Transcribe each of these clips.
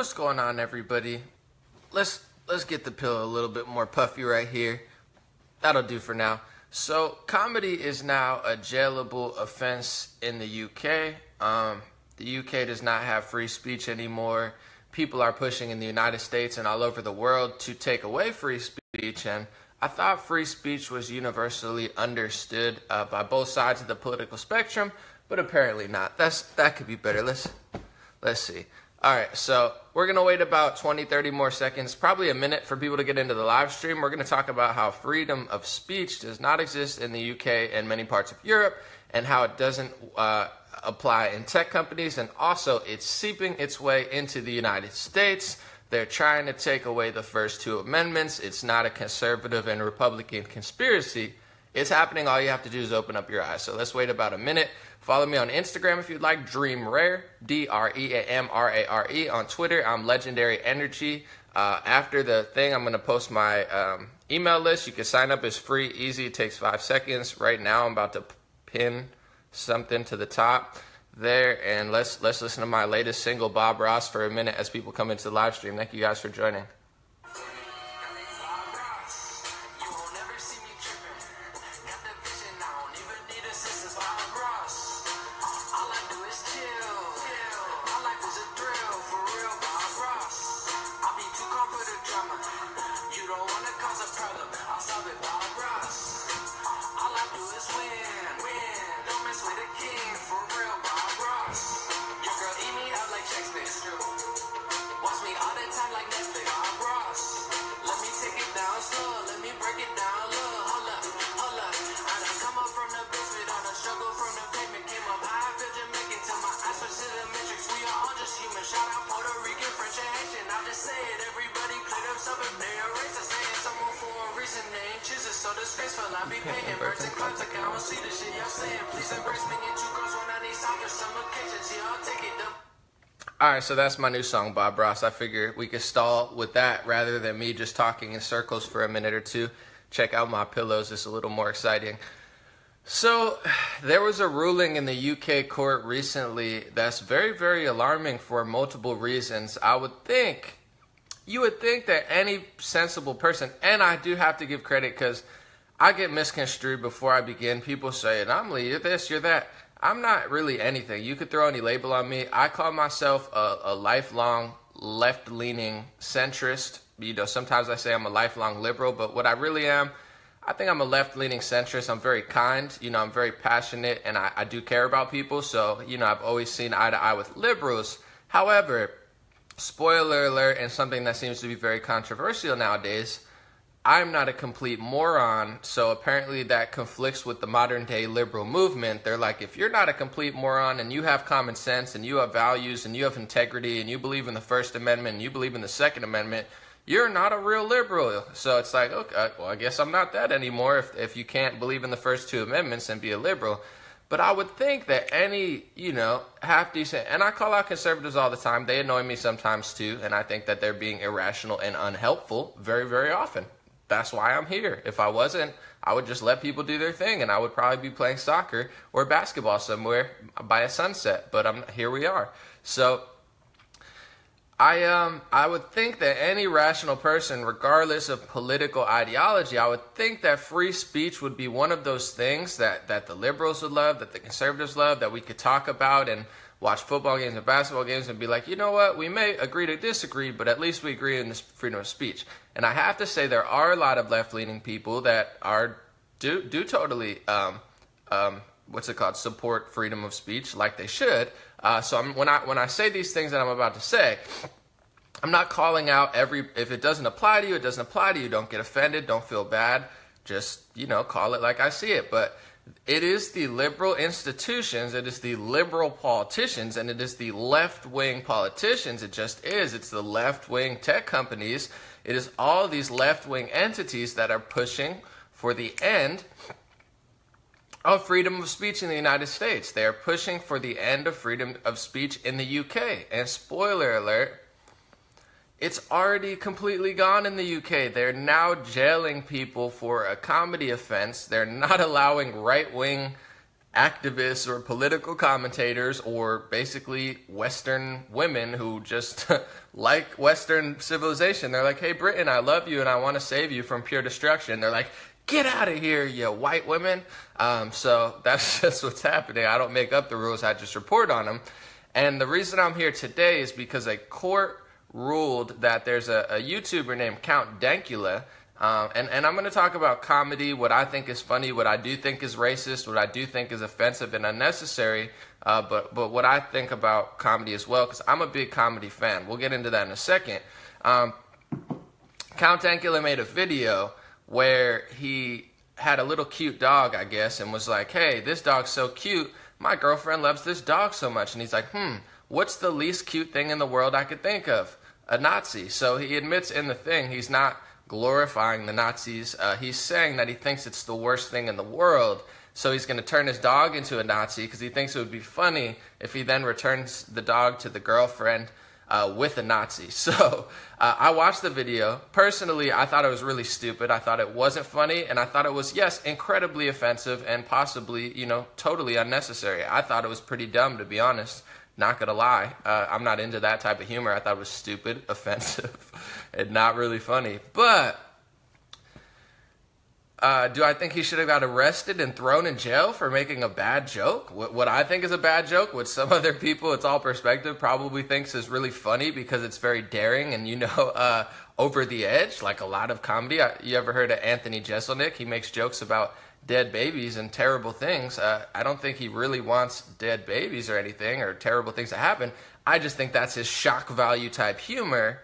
What's going on, everybody? Let's get the pillow a little bit more puffy right here. That'll do for now. So, comedy is now a jailable offense in the UK. The UK does not have free speech anymore. People are pushing in the United States and all over the world to take away free speech, and I thought free speech was universally understood by both sides of the political spectrum, but apparently not. That could be better. Let's see. All right, so we're going to wait about 20, 30 more seconds, probably a minute for people to get into the live stream. We're going to talk about how freedom of speech does not exist in the UK and many parts of Europe, and how it doesn't apply in tech companies, and also it's seeping its way into the United States. They're trying to take away the first two amendments. It's not a conservative and Republican conspiracy. It's happening. All you have to do is open up your eyes. So let's wait about a minute. Follow me on Instagram if you'd like, Dream Rare, DreamRare. On Twitter, I'm Legendary Energy. After the thing, I'm going to post my email list. You can sign up. It's free, easy. It takes 5 seconds. Right now, I'm about to pin something to the top there. And let's listen to my latest single, Bob Ross, for a minute as people come into the live stream. Thank you guys for joining. Alright, so that's my new song, Bob Ross. I figure we could stall with that rather than me just talking in circles for a minute or two. Check out my pillows, it's a little more exciting. So, there was a ruling in the UK court recently that's very, very alarming for multiple reasons. You would think that any sensible person, and I do have to give credit because I get misconstrued before I begin. People say, anomaly, you're this, you're that. I'm not really anything. You could throw any label on me. I call myself a lifelong left-leaning centrist. You know, sometimes I say I'm a lifelong liberal, but what I really am, I think I'm a left-leaning centrist. I'm very kind. You know, I'm very passionate, and I do care about people. So, you know, I've always seen eye to eye with liberals. However, spoiler alert, and something that seems to be very controversial nowadays, I'm not a complete moron, so apparently that conflicts with the modern-day liberal movement. They're like, if you're not a complete moron and you have common sense and you have values and you have integrity and you believe in the First Amendment and you believe in the Second Amendment, you're not a real liberal. So it's like, okay, well, I guess I'm not that anymore if you can't believe in the first two amendments and be a liberal. But I would think that any, you know, half-decent, and I call out conservatives all the time. They annoy me sometimes too, and I think that they're being irrational and unhelpful very, very often. That's why I'm here. If I wasn't, I would just let people do their thing, and I would probably be playing soccer or basketball somewhere by a sunset. But here we are. So I would think that any rational person, regardless of political ideology, I would think that free speech would be one of those things that the liberals would love, that the conservatives love, that we could talk about and watch football games and basketball games and be like, you know what, we may agree to disagree, but at least we agree in this freedom of speech. And I have to say there are a lot of left-leaning people that do totally, support freedom of speech like they should. So when I say these things that I'm about to say, I'm not calling out if it doesn't apply to you, it doesn't apply to you. Don't get offended, don't feel bad. Just, you know, call it like I see it. But it is the liberal institutions, it is the liberal politicians, and it is the left-wing politicians. It just is. It's the left-wing tech companies. It is all these left-wing entities that are pushing for the end of freedom of speech in the United States. They are pushing for the end of freedom of speech in the UK. And spoiler alert, it's already completely gone in the UK. They're now jailing people for a comedy offense. They're not allowing right-wing activists or political commentators or basically Western women who just like Western civilization. They're like, hey, Britain, I love you and I want to save you from pure destruction. They're like, get out of here, you white women. So that's just what's happening. I don't make up the rules. I just report on them. And the reason I'm here today is because a court ruled that there's a YouTuber named Count Dankula. And I'm going to talk about comedy, what I think is funny, what I do think is racist, what I do think is offensive and unnecessary, but what I think about comedy as well, because I'm a big comedy fan. We'll get into that in a second. Count Dankula made a video where he had a little cute dog, I guess, and was like, hey, this dog's so cute, my girlfriend loves this dog so much. And he's like, what's the least cute thing in the world I could think of? A Nazi. So he admits in the thing he's not glorifying the Nazis. He's saying that he thinks it's the worst thing in the world. So he's going to turn his dog into a Nazi because he thinks it would be funny if he then returns the dog to the girlfriend with a Nazi. So I watched the video. Personally, I thought it was really stupid. I thought it wasn't funny, and I thought it was, yes, incredibly offensive and possibly, totally unnecessary. I thought it was pretty dumb, to be honest. Not gonna lie, I'm not into that type of humor. I thought it was stupid, offensive, and not really funny. But do I think he should have got arrested and thrown in jail for making a bad joke? What I think is a bad joke, what some other people, it's all perspective, probably thinks is really funny because it's very daring and, over the edge, like a lot of comedy. You ever heard of Anthony Jeselnik? He makes jokes about dead babies and terrible things. I don't think he really wants dead babies or anything or terrible things to happen. I just think that's his shock value type humor.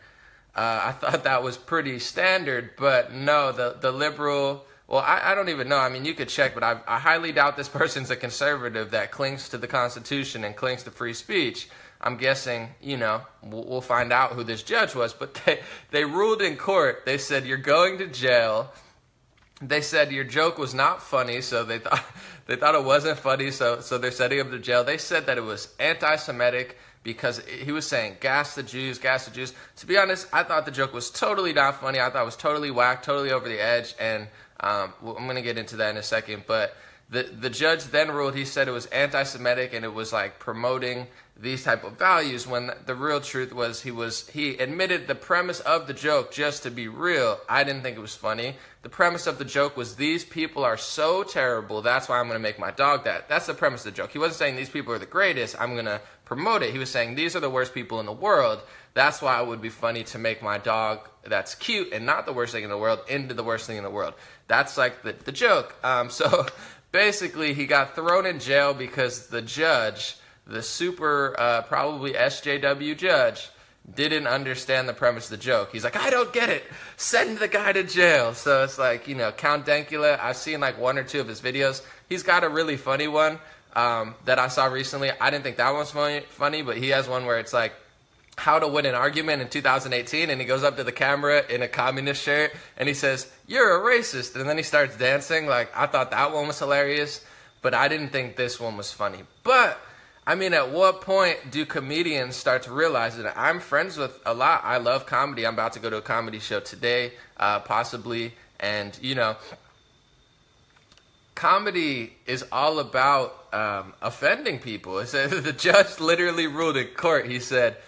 I thought that was pretty standard, but no, the liberal, well, I don't even know. I mean, you could check, but I highly doubt this person's a conservative that clings to the Constitution and clings to free speech. I'm guessing, we'll find out who this judge was, but they ruled in court. They said, you're going to jail. They said your joke was not funny, so they thought it wasn't funny, so they're sending him to jail. They said that it was anti-Semitic because he was saying, gas the Jews, gas the Jews. To be honest, I thought the joke was totally not funny. I thought it was totally whack, totally over the edge, and I'm going to get into that in a second. But the judge then ruled, he said it was anti-Semitic and it was like promoting these type of values, when the real truth was he admitted the premise of the joke just to be real. I didn't think it was funny. The premise of the joke was these people are so terrible, that's why I'm going to make my dog that. That's the premise of the joke. He wasn't saying these people are the greatest, I'm going to promote it. He was saying these are the worst people in the world. That's why it would be funny to make my dog that's cute and not the worst thing in the world into the worst thing in the world. That's like the joke. So basically he got thrown in jail because the judge, the super probably SJW judge, didn't understand the premise of the joke. He's like, I don't get it. Send the guy to jail. So it's like, Count Dankula, I've seen like one or two of his videos. He's got a really funny one that I saw recently. I didn't think that one was funny, but he has one where it's like, how to win an argument in 2018, and he goes up to the camera in a communist shirt, and he says, you're a racist, and then he starts dancing. Like, I thought that one was hilarious, but I didn't think this one was funny. But I mean, at what point do comedians start to realize that I'm friends with a lot? I love comedy. I'm about to go to a comedy show today, possibly. And, comedy is all about offending people. It said, the judge literally ruled in court. He said,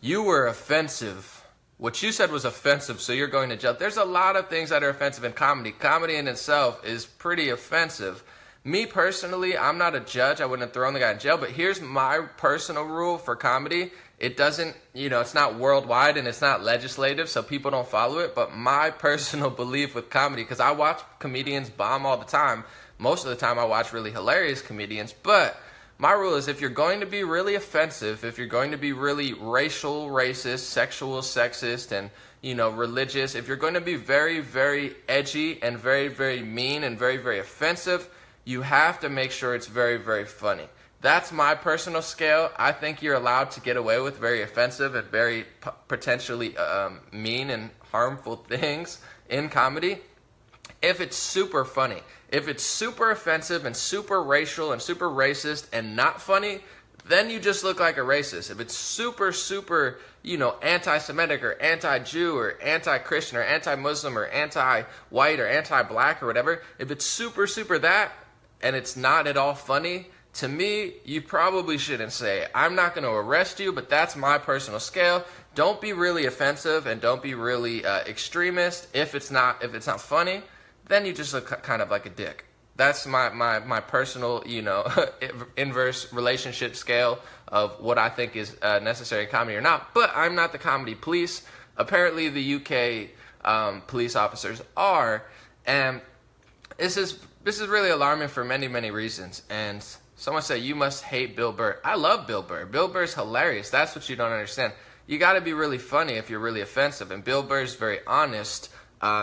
you were offensive. What you said was offensive, so you're going to jail. There's a lot of things that are offensive in comedy. Comedy in itself is pretty offensive. Me personally, I'm not a judge. I wouldn't have thrown the guy in jail. But here's my personal rule for comedy. It doesn't, it's not worldwide and it's not legislative, so people don't follow it. But my personal belief with comedy, because I watch comedians bomb all the time. Most of the time I watch really hilarious comedians. But my rule is if you're going to be really offensive, if you're going to be really racial, racist, sexual, sexist, and religious, if you're going to be very, very edgy and very, very mean and very, very offensive, you have to make sure it's very, very funny. That's my personal scale. I think you're allowed to get away with very offensive and very potentially mean and harmful things in comedy if it's super funny. If it's super offensive and super racial and super racist and not funny, then you just look like a racist. If it's super, super, anti-Semitic or anti-Jew or anti-Christian or anti-Muslim or anti-white or anti-black or whatever, if it's super, super that, and it's not at all funny, to me, you probably shouldn't say, I'm not going to arrest you, but that's my personal scale. Don't be really offensive and don't be really extremist. If it's not funny, then you just look kind of like a dick. That's my personal, inverse relationship scale of what I think is necessary in comedy or not. But I'm not the comedy police. Apparently the UK police officers are, and this is really alarming for many, many reasons. And someone said, you must hate Bill Burr. I love Bill Burr. Bill Burr's hilarious. That's what you don't understand. You got to be really funny if you're really offensive. And Bill Burr's very honest.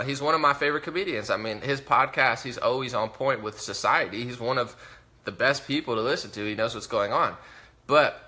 He's one of my favorite comedians. I mean, his podcast, he's always on point with society. He's one of the best people to listen to. He knows what's going on. But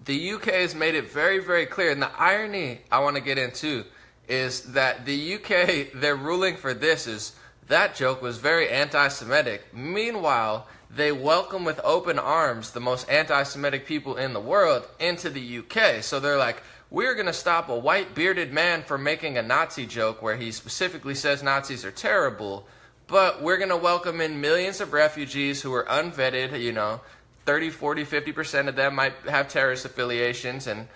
the UK has made it very, very clear. And the irony I want to get into is that the UK, their ruling for this is that joke was very anti-Semitic. Meanwhile, they welcome with open arms the most anti-Semitic people in the world into the UK. So they're like, we're going to stop a white bearded man from making a Nazi joke where he specifically says Nazis are terrible, but we're going to welcome in millions of refugees who are unvetted, 30, 40, 50% of them might have terrorist affiliations, and,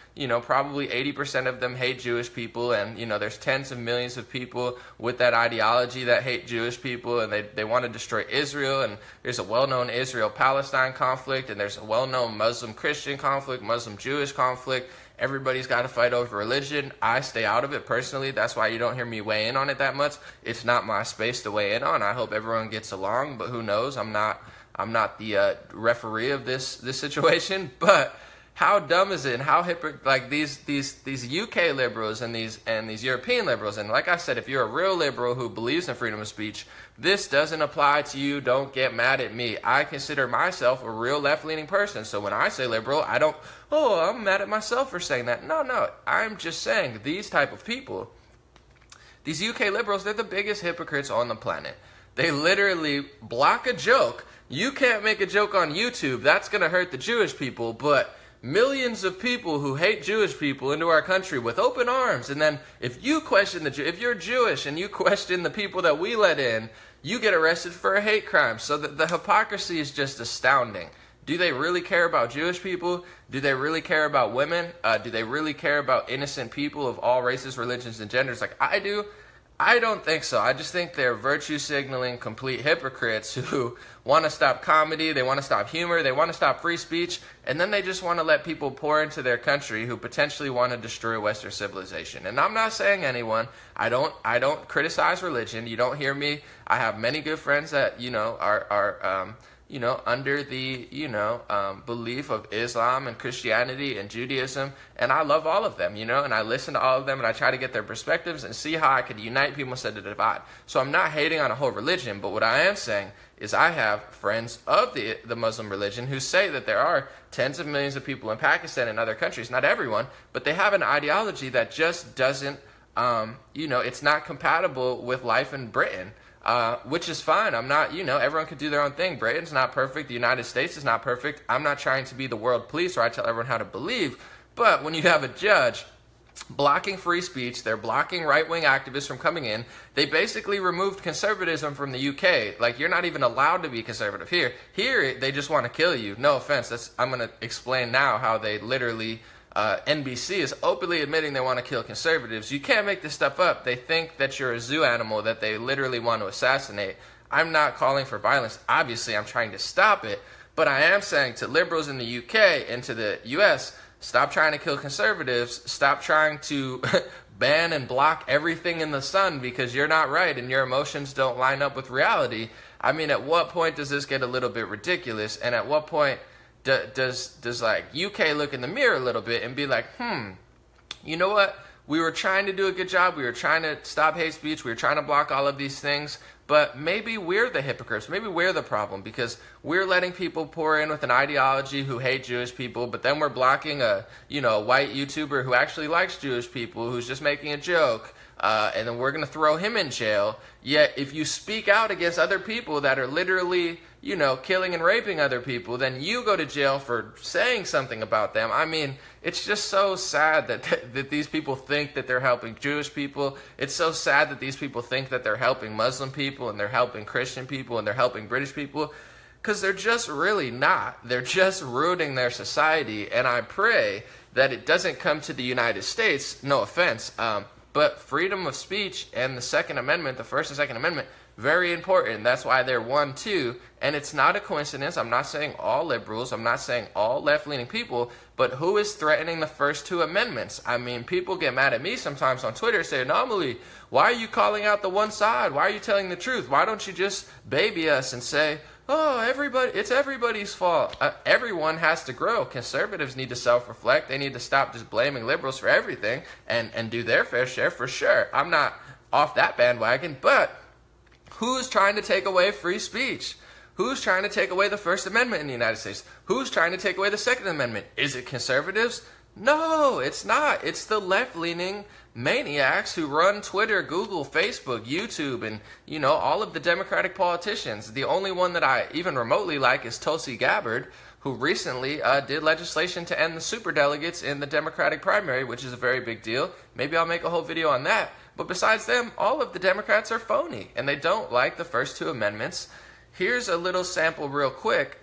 probably 80% of them hate Jewish people, and, there's tens of millions of people with that ideology that hate Jewish people, and they want to destroy Israel, and there's a well-known Israel-Palestine conflict, and there's a well-known Muslim-Christian conflict, Muslim-Jewish conflict. Everybody's got to fight over religion. I stay out of it personally. That's why you don't hear me weigh in on it that much. It's not my space to weigh in on. I hope everyone gets along, but who knows? I'm not the referee of this situation. But how dumb is it? And how these UK liberals and these European liberals, and like I said, if you're a real liberal who believes in freedom of speech, this doesn't apply to you. Don't get mad at me. I consider myself a real left-leaning person. So when I say liberal, I'm mad at myself for saying that. No, I'm just saying these type of people, these UK liberals, they're the biggest hypocrites on the planet. They literally block a joke. You can't make a joke on YouTube. That's going to hurt the Jewish people, but millions of people who hate Jewish people into our country with open arms. And then if you question if you're Jewish and you question the people that we let in, you get arrested for a hate crime. So the hypocrisy is just astounding. Do they really care about Jewish people? Do they really care about women? Do they really care about innocent people of all races, religions, and genders like I do? I don't think so. I just think they're virtue signaling complete hypocrites who want to stop comedy, they want to stop humor, they want to stop free speech, and then they just want to let people pour into their country who potentially want to destroy Western civilization. And I'm not saying anyone. I don't criticize religion. You don't hear me. I have many good friends that are under the, belief of Islam and Christianity and Judaism. And I love all of them, and I listen to all of them and I try to get their perspectives and see how I could unite people instead of divide. So I'm not hating on a whole religion, but what I am saying is I have friends of the Muslim religion who say that there are tens of millions of people in Pakistan and other countries, not everyone, but they have an ideology that just doesn't, it's not compatible with life in Britain. Which is fine. I'm not, everyone could do their own thing. Britain's not perfect. The United States is not perfect. I'm not trying to be the world police or I tell everyone how to believe. But when you have a judge blocking free speech, they're blocking right-wing activists from coming in. They basically removed conservatism from the UK. Like, you're not even allowed to be conservative here. Here, they just want to kill you. No offense. I'm going to explain now how they literally... NBC is openly admitting they want to kill conservatives. You can't make this stuff up. They think that you're a zoo animal that they literally want to assassinate. I'm not calling for violence. Obviously, I'm trying to stop it. But I am saying to liberals in the UK and to the US, stop trying to kill conservatives. Stop trying to ban and block everything in the sun because you're not right and your emotions don't line up with reality. I mean, at what point does this get a little bit ridiculous? And at what point does like UK look in the mirror a little bit and be like, you know what? We were trying to do a good job. We were trying to stop hate speech. We were trying to block all of these things. But maybe we're the hypocrites. Maybe we're the problem because we're letting people pour in with an ideology who hate Jewish people, but then we're blocking a white YouTuber who actually likes Jewish people, who's just making a joke. And then we're going to throw him in jail. Yet if you speak out against other people that are literally, killing and raping other people, then you go to jail for saying something about them. I mean, it's just so sad that these people think that they're helping Jewish people. It's so sad that these people think that they're helping Muslim people and they're helping Christian people and they're helping British people. Because they're just really not. They're just ruining their society. And I pray that it doesn't come to the United States, no offense, but freedom of speech and the Second Amendment, the First and Second Amendment, very important. That's why they're 1, 2. And it's not a coincidence. I'm not saying all liberals. I'm not saying all left-leaning people. But who is threatening the first 2 amendments? I mean, people get mad at me sometimes on Twitter saying, "Anomaly, why are you calling out the one side? Why are you telling the truth? Why don't you just baby us and say, oh, it's everybody's fault?" Everyone has to grow. Conservatives need to self-reflect. They need to stop just blaming liberals for everything and do their fair share for sure. I'm not off that bandwagon, but who's trying to take away free speech? Who's trying to take away the First Amendment in the United States? Who's trying to take away the Second Amendment? Is it conservatives? No, it's not. It's the left-leaning maniacs who run Twitter, Google, Facebook, YouTube, and, all of the Democratic politicians. The only one that I even remotely like is Tulsi Gabbard, who recently did legislation to end the superdelegates in the Democratic primary, which is a very big deal. Maybe I'll make a whole video on that. But besides them, all of the Democrats are phony, and they don't like the first 2 amendments. Here's a little sample real quick,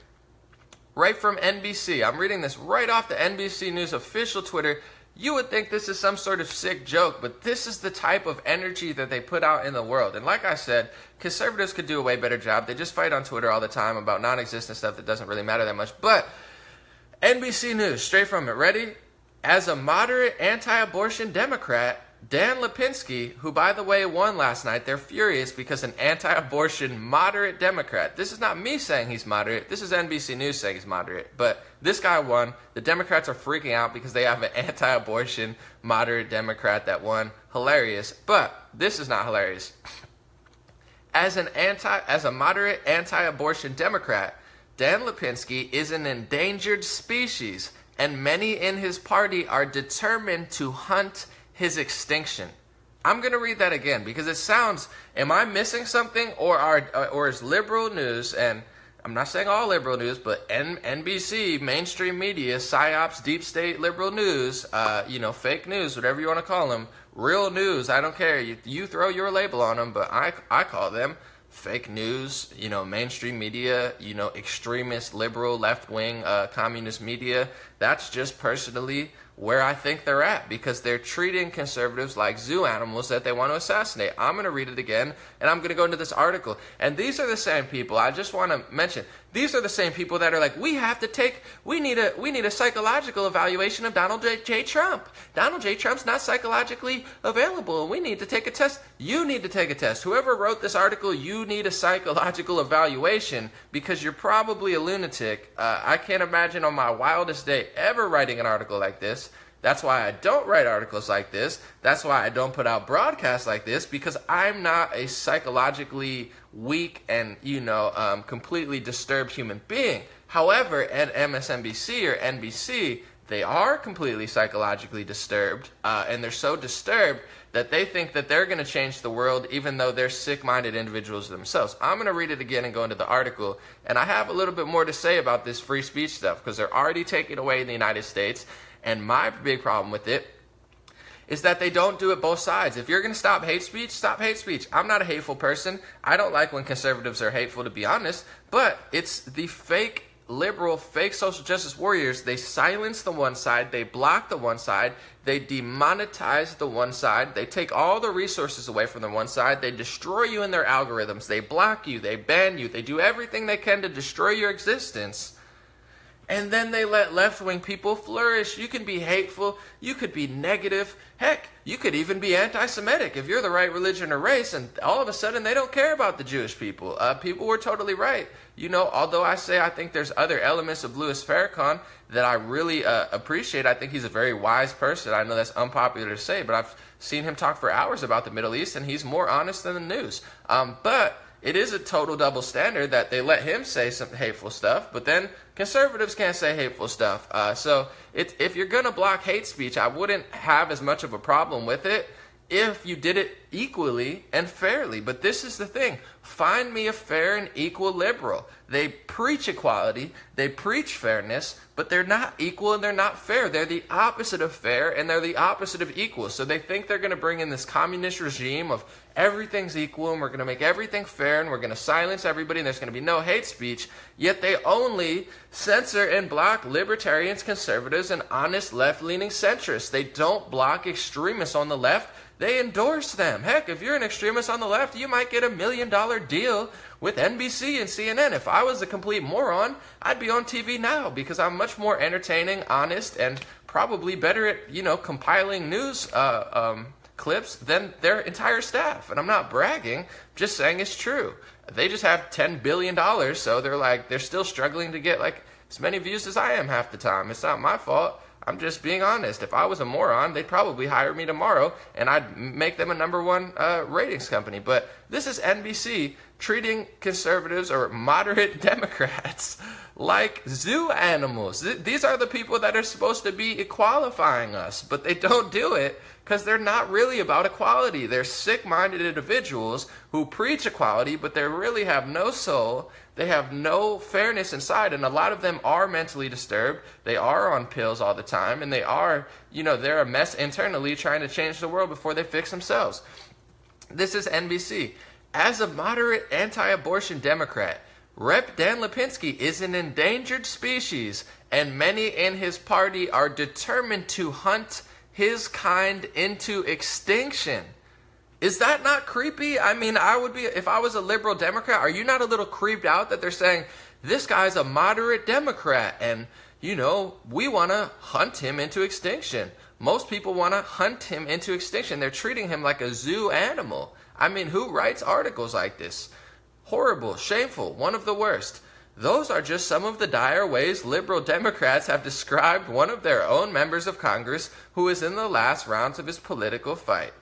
right from NBC. I'm reading this right off the NBC News official Twitter. You would think this is some sort of sick joke, but this is the type of energy that they put out in the world. And like I said, conservatives could do a way better job. They just fight on Twitter all the time about non-existent stuff that doesn't really matter that much. But NBC News, straight from it. Ready? As a moderate anti-abortion Democrat, Dan Lipinski, who, by the way, won last night, they're furious because an anti-abortion moderate Democrat, this is not me saying he's moderate, this is NBC News saying he's moderate, but this guy won. The Democrats are freaking out because they have an anti-abortion moderate Democrat that won. Hilarious, but this is not hilarious. As a moderate anti-abortion Democrat, Dan Lipinski is an endangered species, and many in his party are determined to hunt his extinction. I'm going to read that again because it sounds, am I missing something, or is liberal news, and I'm not saying all liberal news, but NBC, mainstream media, psyops, deep state liberal news, fake news, whatever you want to call them, real news, I don't care. You throw your label on them, but I call them fake news, mainstream media, extremist, liberal, left-wing, communist media. That's just personally where I think they're at, because they're treating conservatives like zoo animals that they want to assassinate. I'm going to read it again, and I'm going to go into this article. And these are the same people, I just want to mention, these are the same people that are like, we need a psychological evaluation of Donald J. Trump. Donald J. Trump's not psychologically available. We need to take a test. You need to take a test. Whoever wrote this article, you need a psychological evaluation because you're probably a lunatic. I can't imagine on my wildest day ever writing an article like this. That's why I don't write articles like this. That's why I don't put out broadcasts like this, because I'm not a psychologically weak and, completely disturbed human being. However, at MSNBC or NBC, they are completely psychologically disturbed, and they're so disturbed that they think that they're going to change the world even though they're sick-minded individuals themselves. I'm going to read it again and go into the article, and I have a little bit more to say about this free speech stuff because they're already taking it away in the United States. And my big problem with it is that they don't do it both sides. If you're going to stop hate speech, stop hate speech. I'm not a hateful person. I don't like when conservatives are hateful, to be honest. But it's the fake liberal, fake social justice warriors. They silence the one side. They block the one side. They demonetize the one side. They take all the resources away from the one side. They destroy you in their algorithms. They block you. They ban you. They do everything they can to destroy your existence. And then they let left-wing people flourish. You can be hateful. You could be negative. Heck, you could even be anti-Semitic if you're the right religion or race, and all of a sudden they don't care about the Jewish people. People were totally right. Although I think there's other elements of Louis Farrakhan that I really appreciate. I think he's a very wise person. I know that's unpopular to say, but I've seen him talk for hours about the Middle East, and he's more honest than the news. But it is a total double standard that they let him say some hateful stuff, but then conservatives can't say hateful stuff. So if you're going to block hate speech, I wouldn't have as much of a problem with it if you did it equally and fairly. But this is the thing. Find me a fair and equal liberal. They preach equality, they preach fairness, but they're not equal and they're not fair. They're the opposite of fair and they're the opposite of equal. So they think they're going to bring in this communist regime of everything's equal and we're going to make everything fair and we're going to silence everybody and there's going to be no hate speech. Yet they only censor and block libertarians, conservatives, and honest left-leaning centrists. They don't block extremists on the left. They endorse them. Heck, if you're an extremist on the left, you might get $1 million deal with NBC and CNN. If I was a complete moron, I'd be on TV now because I'm much more entertaining, honest, and probably better at, compiling news clips than their entire staff. And I'm not bragging, just saying it's true. They just have $10 billion, so they're still struggling to get as many views as I am half the time. It's not my fault. I'm just being honest. If I was a moron, they'd probably hire me tomorrow, and I'd make them a #1 ratings company. But this is NBC treating conservatives or moderate Democrats like zoo animals. These are the people that are supposed to be equalifying us, but they don't do it because they're not really about equality. They're sick-minded individuals who preach equality, but they really have no soul. They have no fairness inside, and a lot of them are mentally disturbed. They are on pills all the time, and they are, they're a mess internally trying to change the world before they fix themselves. This is NBC. As a moderate anti-abortion Democrat, Rep. Dan Lipinski is an endangered species, and many in his party are determined to hunt his kind into extinction. Is that not creepy? I mean, I would be, if I was a liberal Democrat, are you not a little creeped out that they're saying, this guy's a moderate Democrat and, we want to hunt him into extinction. Most people want to hunt him into extinction. They're treating him like a zoo animal. I mean, who writes articles like this? Horrible, shameful, one of the worst. Those are just some of the dire ways liberal Democrats have described one of their own members of Congress who is in the last rounds of his political fight.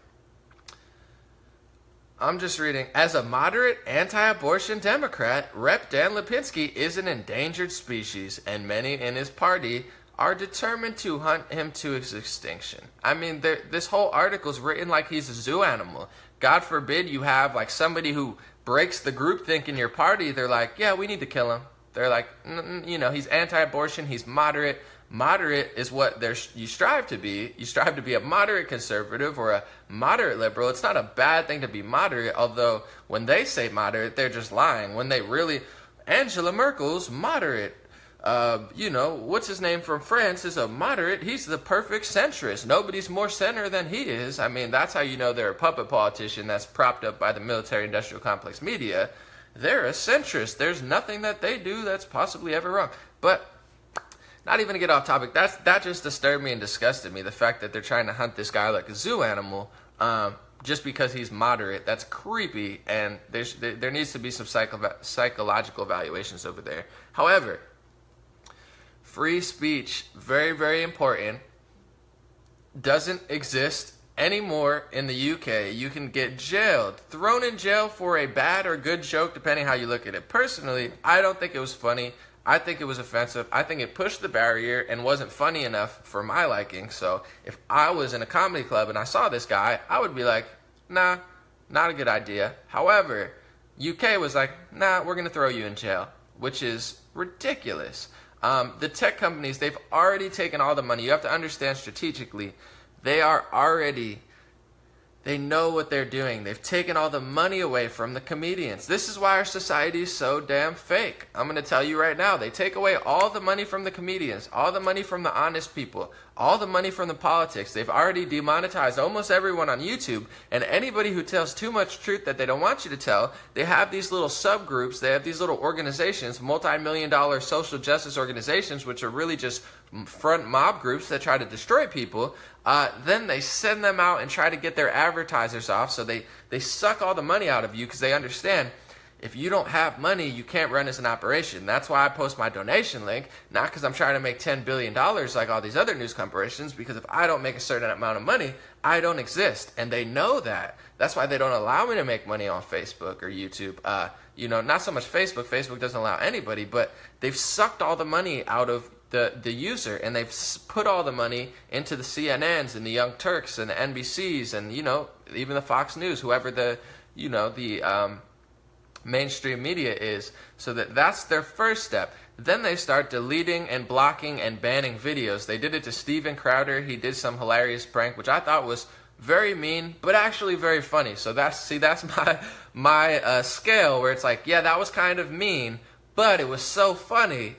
I'm just reading. As a moderate anti-abortion Democrat, Rep. Dan Lipinski is an endangered species, and many in his party are determined to hunt him to his extinction. I mean, this whole article is written like he's a zoo animal. God forbid you have somebody who breaks the groupthink in your party. They're like, yeah, we need to kill him. They're like, he's anti-abortion, he's moderate. Moderate is what you strive to be. You strive to be a moderate conservative or a moderate liberal. It's not a bad thing to be moderate, although when they say moderate, they're just lying. When they really, Angela Merkel's moderate. What's his name from France is a moderate. He's the perfect centrist. Nobody's more center than he is. I mean, that's how you know they're a puppet politician that's propped up by the military-industrial complex media. They're a centrist. There's nothing that they do that's possibly ever wrong. But not even to get off topic, that just disturbed me and disgusted me. The fact that they're trying to hunt this guy like a zoo animal just because he's moderate. That's creepy, and there needs to be some psychological evaluations over there. However, free speech, very, very important, doesn't exist anymore in the UK. You can get jailed, thrown in jail for a bad or good joke, depending how you look at it. Personally, I don't think it was funny. I think it was offensive. I think it pushed the barrier and wasn't funny enough for my liking. So if I was in a comedy club and I saw this guy, I would be like, nah, not a good idea. However, UK was like, nah, we're going to throw you in jail, which is ridiculous. The tech companies, they've already taken all the money. You have to understand strategically, they know what they're doing. They've taken all the money away from the comedians. This is why our society is so damn fake. I'm going to tell you right now. They take away all the money from the comedians, all the money from the honest people, all the money from the politics. They've already demonetized almost everyone on YouTube. And anybody who tells too much truth that they don't want you to tell, they have these little subgroups. They have these little organizations, multi-million-dollar social justice organizations, which are really just front mob groups that try to destroy people. Then they send them out and try to get their advertisers off. So they suck all the money out of you because they understand if you don't have money, you can't run as an operation. That's why I post my donation link, not because I'm trying to make $10 billion like all these other news corporations, because if I don't make a certain amount of money, I don't exist. And they know that. That's why they don't allow me to make money on Facebook or YouTube. Not so much Facebook. Facebook doesn't allow anybody, but they've sucked all the money out of the user, and they've put all the money into the CNNs and the Young Turks and the NBCs and, even the Fox News, whoever the mainstream media is, so that's their first step. Then they start deleting and blocking and banning videos. They did it to Steven Crowder. He did some hilarious prank, which I thought was very mean, but actually very funny. So that's my scale, where it's like, yeah, that was kind of mean, but it was so funny.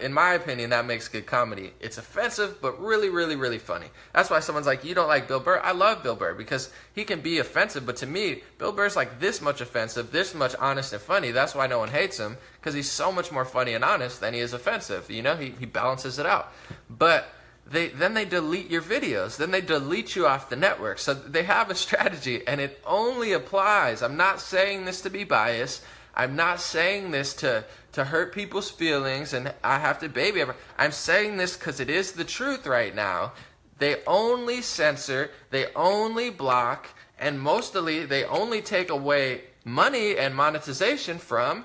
In my opinion, that makes good comedy. It's offensive, but really, really, really funny. That's why someone's like, you don't like Bill Burr? I love Bill Burr because he can be offensive, but to me, Bill Burr's like this much offensive, this much honest and funny. That's why no one hates him, because he's so much more funny and honest than he is offensive. You know, he balances it out. But then they delete your videos. Then they delete you off the network. So they have a strategy, and it only applies. I'm not saying this to be biased. I'm not saying this to hurt people's feelings, and I have to baby ever. I'm saying this because it is the truth right now. They only censor, they only block, and mostly they only take away money and monetization from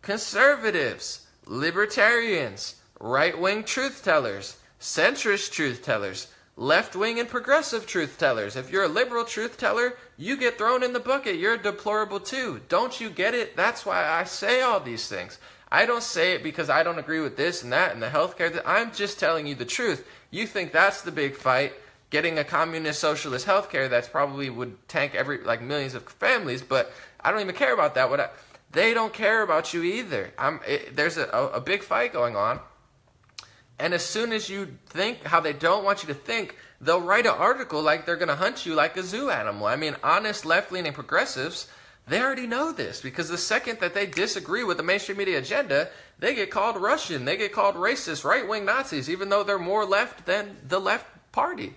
conservatives, libertarians, right-wing truth tellers, centrist truth tellers, left-wing and progressive truth tellers. If you're a liberal truth teller, you get thrown in the bucket. You're deplorable too. Don't you get it? That's why I say all these things. I don't say it because I don't agree with this and that and the healthcare. I'm just telling you the truth. You think that's the big fight, getting a communist socialist healthcare that's probably would tank millions of families, but I don't even care about that. They don't care about you either. There's a big fight going on. And as soon as you think how they don't want you to think, they'll write an article like they're going to hunt you like a zoo animal. I mean, honest left-leaning progressives, they already know this, because the second that they disagree with the mainstream media agenda, they get called Russian, they get called racist, right-wing Nazis, even though they're more left than the left party.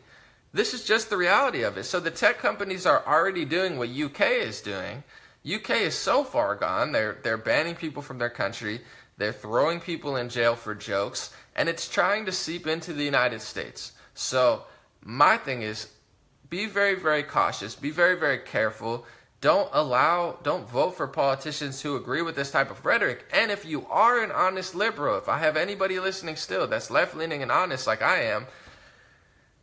This is just the reality of it. So the tech companies are already doing what UK is doing. UK is so far gone. They're banning people from their country. They're throwing people in jail for jokes, and it's trying to seep into the United States. So my thing is, be very, very cautious. Be very, very careful. Don't vote for politicians who agree with this type of rhetoric. And if you are an honest liberal, if I have anybody listening still that's left-leaning and honest like I am,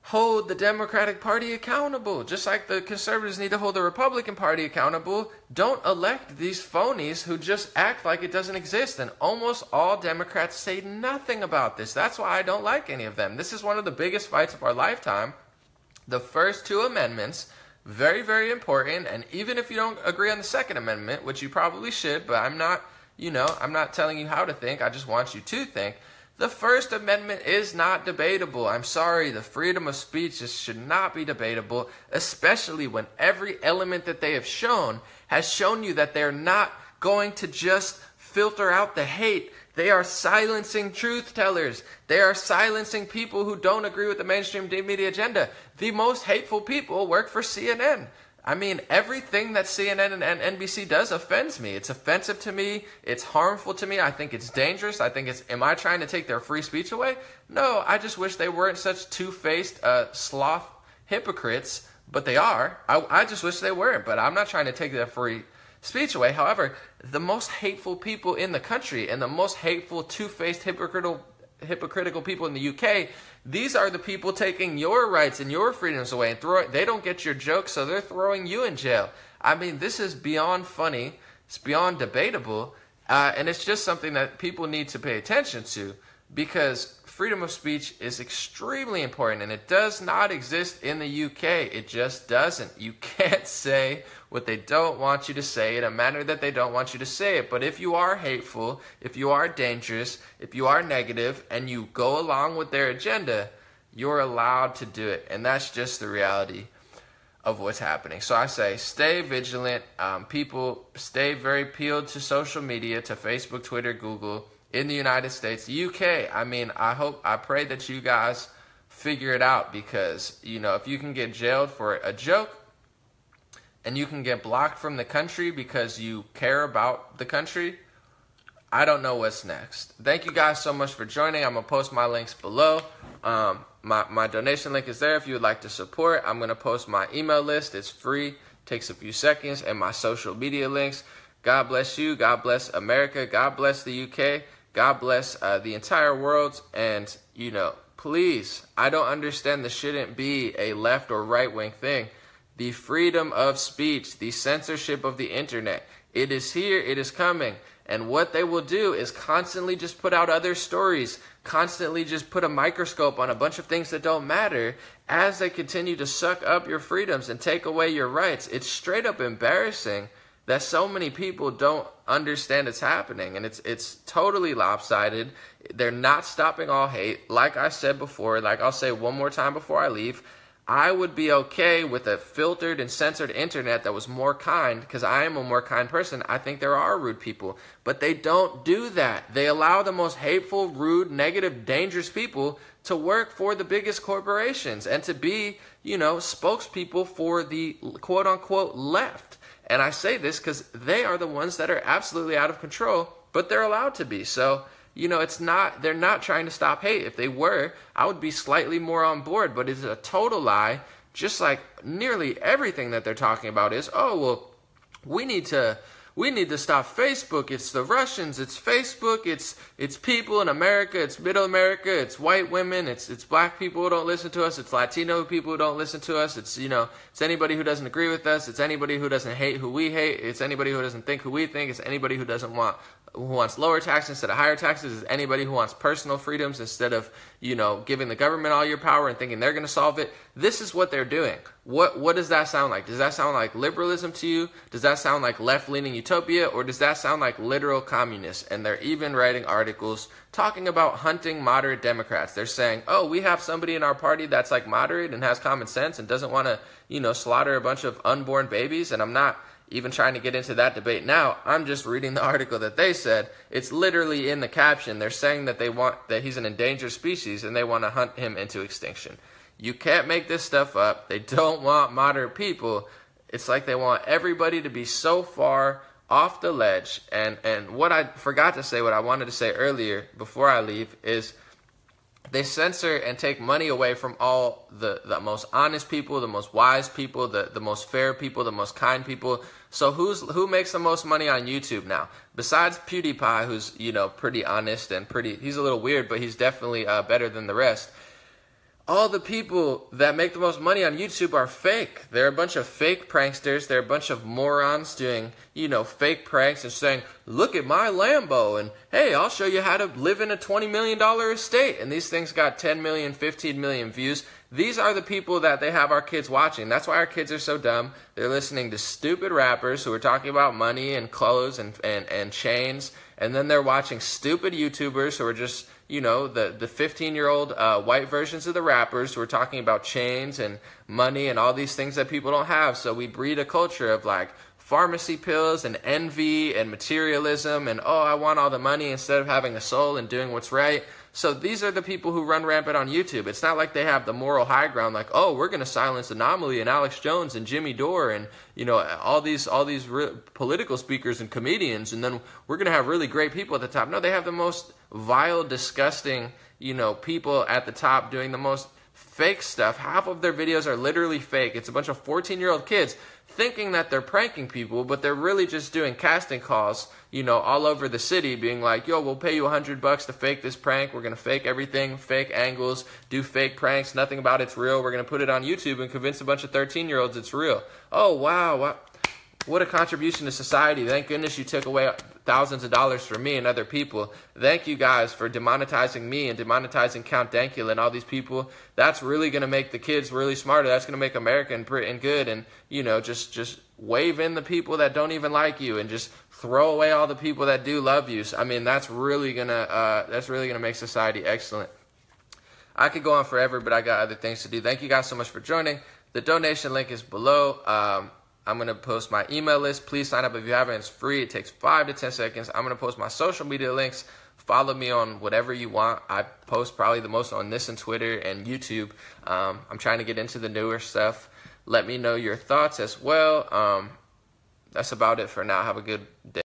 hold the Democratic Party accountable. Just like the conservatives need to hold the Republican Party accountable. Don't elect these phonies who just act like it doesn't exist. And almost all Democrats say nothing about this. That's why I don't like any of them. This is one of the biggest fights of our lifetime. The first two amendments, very, very important. And even if you don't agree on the Second Amendment, which you probably should, but I'm not telling you how to think. I just want you to think. The First Amendment is not debatable. I'm sorry, the freedom of speech should not be debatable, especially when every element that they have shown has shown you that they're not going to just filter out the hate. They are silencing truth tellers. They are silencing people who don't agree with the mainstream media agenda. The most hateful people work for CNN. I mean, everything that CNN and NBC does offends me. It's offensive to me. It's harmful to me. I think it's dangerous. Am I trying to take their free speech away? No, I just wish they weren't such two-faced sloth hypocrites, but they are. I just wish they weren't, but I'm not trying to take their free speech away. However, the most hateful people in the country and the most hateful two-faced hypocritical people in the UK, these are the people taking your rights and your freedoms away, and they don't get your jokes, so they're throwing you in jail. I mean, this is beyond funny. It's beyond debatable, and it's just something that people need to pay attention to, because freedom of speech is extremely important, and it does not exist in the UK. It just doesn't. You can't say what they don't want you to say in a manner that they don't want you to say it. But if you are hateful, if you are dangerous, if you are negative, and you go along with their agenda, you're allowed to do it. And that's just the reality of what's happening. So I say, stay vigilant. People, stay very peeled to social media, to Facebook, Twitter, Google. In the United States, the UK, I pray that you guys figure it out, because, if you can get jailed for a joke, and you can get blocked from the country because you care about the country, I don't know what's next. Thank you guys so much for joining. I'm going to post my links below. My donation link is there if you would like to support. I'm going to post my email list. It's free, takes a few seconds, and my social media links. God bless you. God bless America. God bless the UK. God bless the entire world. And, please, I don't understand this shouldn't be a left or right wing thing. The freedom of speech, the censorship of the internet. It is here, it is coming. And what they will do is constantly just put out other stories, constantly just put a microscope on a bunch of things that don't matter as they continue to suck up your freedoms and take away your rights. It's straight up embarrassing that so many people don't understand it's happening, and it's totally lopsided. They're not stopping all hate. Like I said before, like I'll say one more time before I leave, I would be okay with a filtered and censored internet that was more kind, because I am a more kind person. I think there are rude people, but they don't do that. They allow the most hateful, rude, negative, dangerous people to work for the biggest corporations and to be, spokespeople for the quote-unquote left. And I say this because they are the ones that are absolutely out of control, but they're allowed to be. So, they're not trying to stop hate. If they were, I would be slightly more on board, but it's a total lie. Just like nearly everything that they're talking about is, we need to stop Facebook. It's the Russians, it's Facebook, it's people in America, it's middle America, it's white women, it's black people who don't listen to us, it's Latino people who don't listen to us, it's anybody who doesn't agree with us, it's anybody who doesn't hate who we hate, it's anybody who doesn't think who we think, it's anybody who wants lower taxes instead of higher taxes, it's anybody who wants personal freedoms instead of, giving the government all your power and thinking they're going to solve it. This is what they're doing. What does that sound like? Does that sound like liberalism to you? Does that sound like left-leaning utopia? Or does that sound like literal communists? And they're even writing articles talking about hunting moderate Democrats. They're saying, we have somebody in our party that's like moderate and has common sense and doesn't want to, slaughter a bunch of unborn babies. And I'm not even trying to get into that debate now. I'm just reading the article that they said. It's literally in the caption. They're saying that that he's an endangered species and they want to hunt him into extinction. You can't make this stuff up. They don't want moderate people. It's like they want everybody to be so far off the ledge. And what I forgot to say, what I wanted to say earlier before I leave, is they censor and take money away from all the most honest people, the most wise people, the most fair people, the most kind people. So who makes the most money on YouTube now? Besides PewDiePie, who's, pretty honest and he's a little weird, but he's definitely better than the rest. All the people that make the most money on YouTube are fake. They're a bunch of fake pranksters. They're a bunch of morons doing, fake pranks and saying, look at my Lambo, and hey, I'll show you how to live in a $20 million estate. And these things got 10 million, 15 million views. These are the people that they have our kids watching. That's why our kids are so dumb. They're listening to stupid rappers who are talking about money and clothes and chains. And then they're watching stupid YouTubers who are just, the 15-year-old white versions of the rappers who are talking about chains and money and all these things that people don't have. So we breed a culture of like pharmacy pills and envy and materialism and, I want all the money instead of having a soul and doing what's right. So these are the people who run rampant on YouTube. It's not like they have the moral high ground, like, we're going to silence Anomaly and Alex Jones and Jimmy Dore and, all these political speakers and comedians, and then we're going to have really great people at the top. No, they have the most vile, disgusting, people at the top doing the most fake stuff. Half of their videos are literally fake. It's a bunch of 14-year-old kids thinking that they're pranking people, but they're really just doing casting calls, all over the city, being like, we'll pay you $100 to fake this prank. We're going to fake everything, fake angles, do fake pranks. Nothing about it's real. We're going to put it on YouTube and convince a bunch of 13-year-olds it's real. Oh, wow. What a contribution to society. Thank goodness you took away thousands of dollars from me and other people. Thank you guys for demonetizing me and demonetizing Count Dankula and all these people. That's really going to make the kids really smarter. That's going to make America and good. And, just wave in the people that don't even like you and just throw away all the people that do love you. So, I mean, that's really going to make society excellent. I could go on forever, but I got other things to do. Thank you guys so much for joining. The donation link is below. I'm going to post my email list. Please sign up if you haven't. It's free. It takes 5 to 10 seconds. I'm going to post my social media links. Follow me on whatever you want. I post probably the most on this and Twitter and YouTube. I'm trying to get into the newer stuff. Let me know your thoughts as well. That's about it for now. Have a good day.